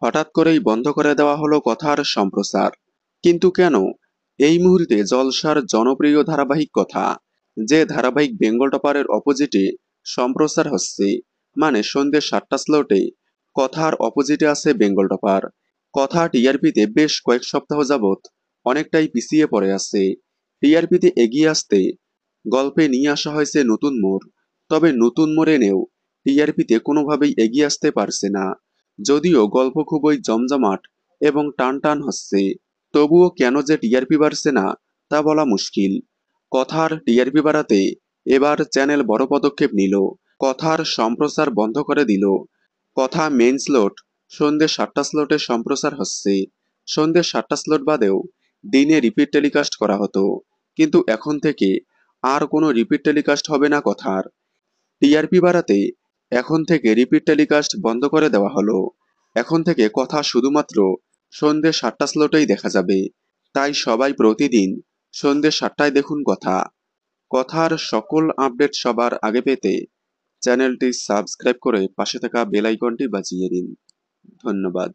হঠাৎ করেই বন্ধ করে দেওয়া হলো কথার সম্প্রচার। কিন্তু কেন? এই মুহূর্তে জলসার জনপ্রিয় ধারাবাহিক কথা, যে ধারাবাহিক বেঙ্গল টপারের অপোজিটে সম্প্রচার হচ্ছে, মানে সন্ধ্যে 7টা স্লটে কথার অপোজিটে আছে বেঙ্গল টপার। কথা টিআরপিতে বেশ কয়েক সপ্তাহ যাবৎ অনেকটাই পিছিয়ে পড়ে আছে। টিআরপিতে এগিয়ে আসতে গল্পে নিয়ে আসা হয়েছে নতুন মোড়, তবে নতুন মোড় এনেও টিআরপিতে কোনোভাবেই এগিয়ে আসতে পারছে না। যদিও গল্প খুবই জমজমাট এবং টান টান হচ্ছে, তবুও কেন যে টিআরপি বাড়ছে না তা বলা মুশকিল। কথার টিআরপি বাড়াতে এবার চ্যানেল বড় পদক্ষেপ নিল, কথার সম্প্রচার বন্ধ করে দিল। কথা মেইন স্লট সন্ধ্যে 7টা স্লটে সম্প্রচার হচ্ছে। সন্ধ্যে 7টা স্লট বাদেও দিনে রিপিট টেলিকাস্ট করা হতো, কিন্তু এখন থেকে আর কোনো রিপিট টেলিকাস্ট হবে না কথার। টিআরপি বাড়াতে এখন থেকে রিপিট টেলিকাস্ট বন্ধ করে দেওয়া হলো। এখন থেকে কথা শুধুমাত্র সন্ধ্যে 7টা স্লটেই দেখা যাবে। তাই সবাই প্রতিদিন সন্ধ্যে 7টায় দেখুন কথা। কথার সকল আপডেট সবার আগে পেতে চ্যানেলটি সাবস্ক্রাইব করে পাশে থাকা বেল আইকনটি বাজিয়ে দিন। ধন্যবাদ।